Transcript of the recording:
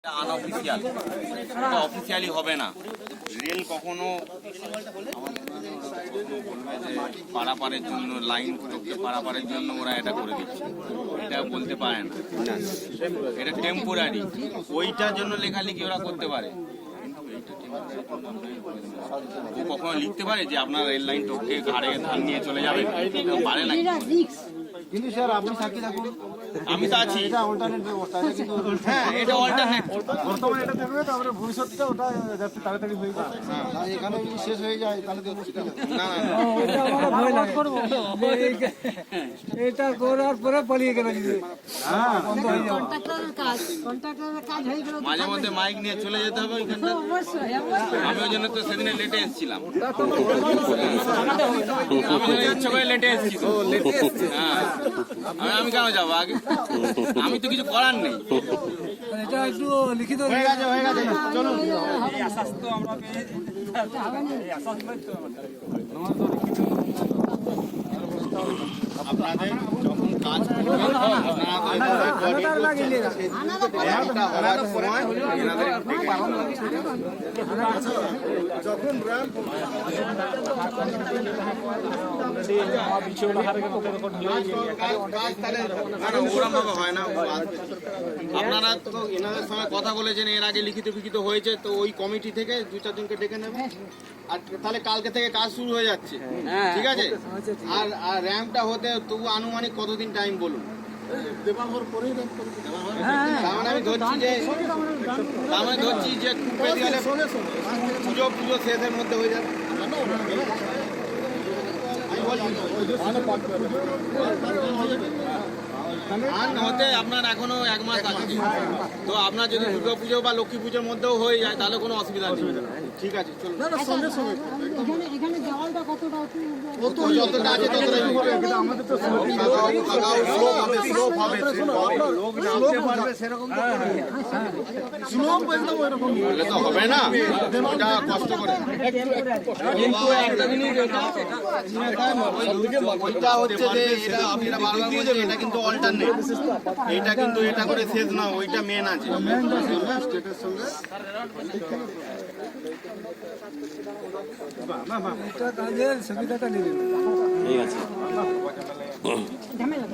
Unofficial, এটা officially হবে না। রেল কখনো পারাপারের জন্য, লাইন পারাপারের জন্য ওরা এটা করে দিচ্ছে, এটা বলতে পারে না। এটা টেম্পোরারি, ওইটার জন্য লেখালেখি ওরা করতে পারে। ও কখনো লিখতে পারে যে আপনার রেল লাইন টোপকে ঘাড়ে ধান নিয়ে চলে যাবে, পারে না। কিন্তু স্যার আপনি সাক্ষী থাকুন, আমি তো আছি। এটা অল্টারনেট ব্যবস্থা, এটা কিন্তু হ্যাঁ, এটা অল্টারনেট। বর্তমানে এটা থাকবে, তারপরে ভবিষ্যৎটা ওটা যাতে তাড়াতাড়ি হয়ে যায়। না এখানে যদি শেষ হয়ে যায় তাহলে তো মুশকিল। না এটা আমরা ভয় লাগে এটা করার পরে পালিয়ে গেল যদি কন্ট্রাক্টরের কাজ হয়ে গেল। মাঝে মধ্যে মাইক নিয়ে চলে যেতে হবে ওইখানটা। অবশ্যই আমি ওই জন্য তো সেদিনে লেটে এসেছিলাম। আমি ইচ্ছে করে লেটে এসেছি। হ্যাঁ, আমি কেন যাবো আগে? আমি তো কিছু করার নেই। এটা একটু লিখিত হয়ে গেছে চলুন। আপনাদের যখন কাজ করবেন, র্যাম্পটা হওয়ার সময় এনাদের যখন র্যাম্প ওরম ভাবে হয় না। আপনারা তো এনাদের সঙ্গে কথা বলেছেন, এর আগে লিখিত ফিখিত হয়েছে, তো ওই কমিটি থেকে দু চারজনকে ডেকে নেবে। আর তাহলে কালকে থেকে কাজ শুরু হয়ে যাচ্ছে, ঠিক আছে? আর র্যাম্পটা হতে তবু আনুমানিক কতদিন টাইম বলুন? তার মানে আমি ধরছি যে খুব বেশি হলে পুজো শেষের মধ্যে হয়ে যাবে। আর হতে আপনার এখনো 1 মাস আছে, তো আপনার যদি দুর্গা পুজো বা লক্ষ্মী পুজোর মধ্যেও হয়ে যায় তাহলে কোনো অসুবিধা নেই। ঠিক আছে, চলুন। এখানে দেওয়ালটা কতটা যতটা আছে ততটাই হবে। আমাদের তো বললে তো হবে না, ওটা কষ্ট করে। কিন্তু একটা জিনিস ওইটা হচ্ছে যে এটা আপনারা বারবার বলছেন, এটা কিন্তু অল্টারনেট, এটা কিন্তু এটা করে শেষ না, ওইটা মেন আছে। স্টেটের সঙ্গে এটা কাজের সুবিধাটা নেবে। ঝামেলা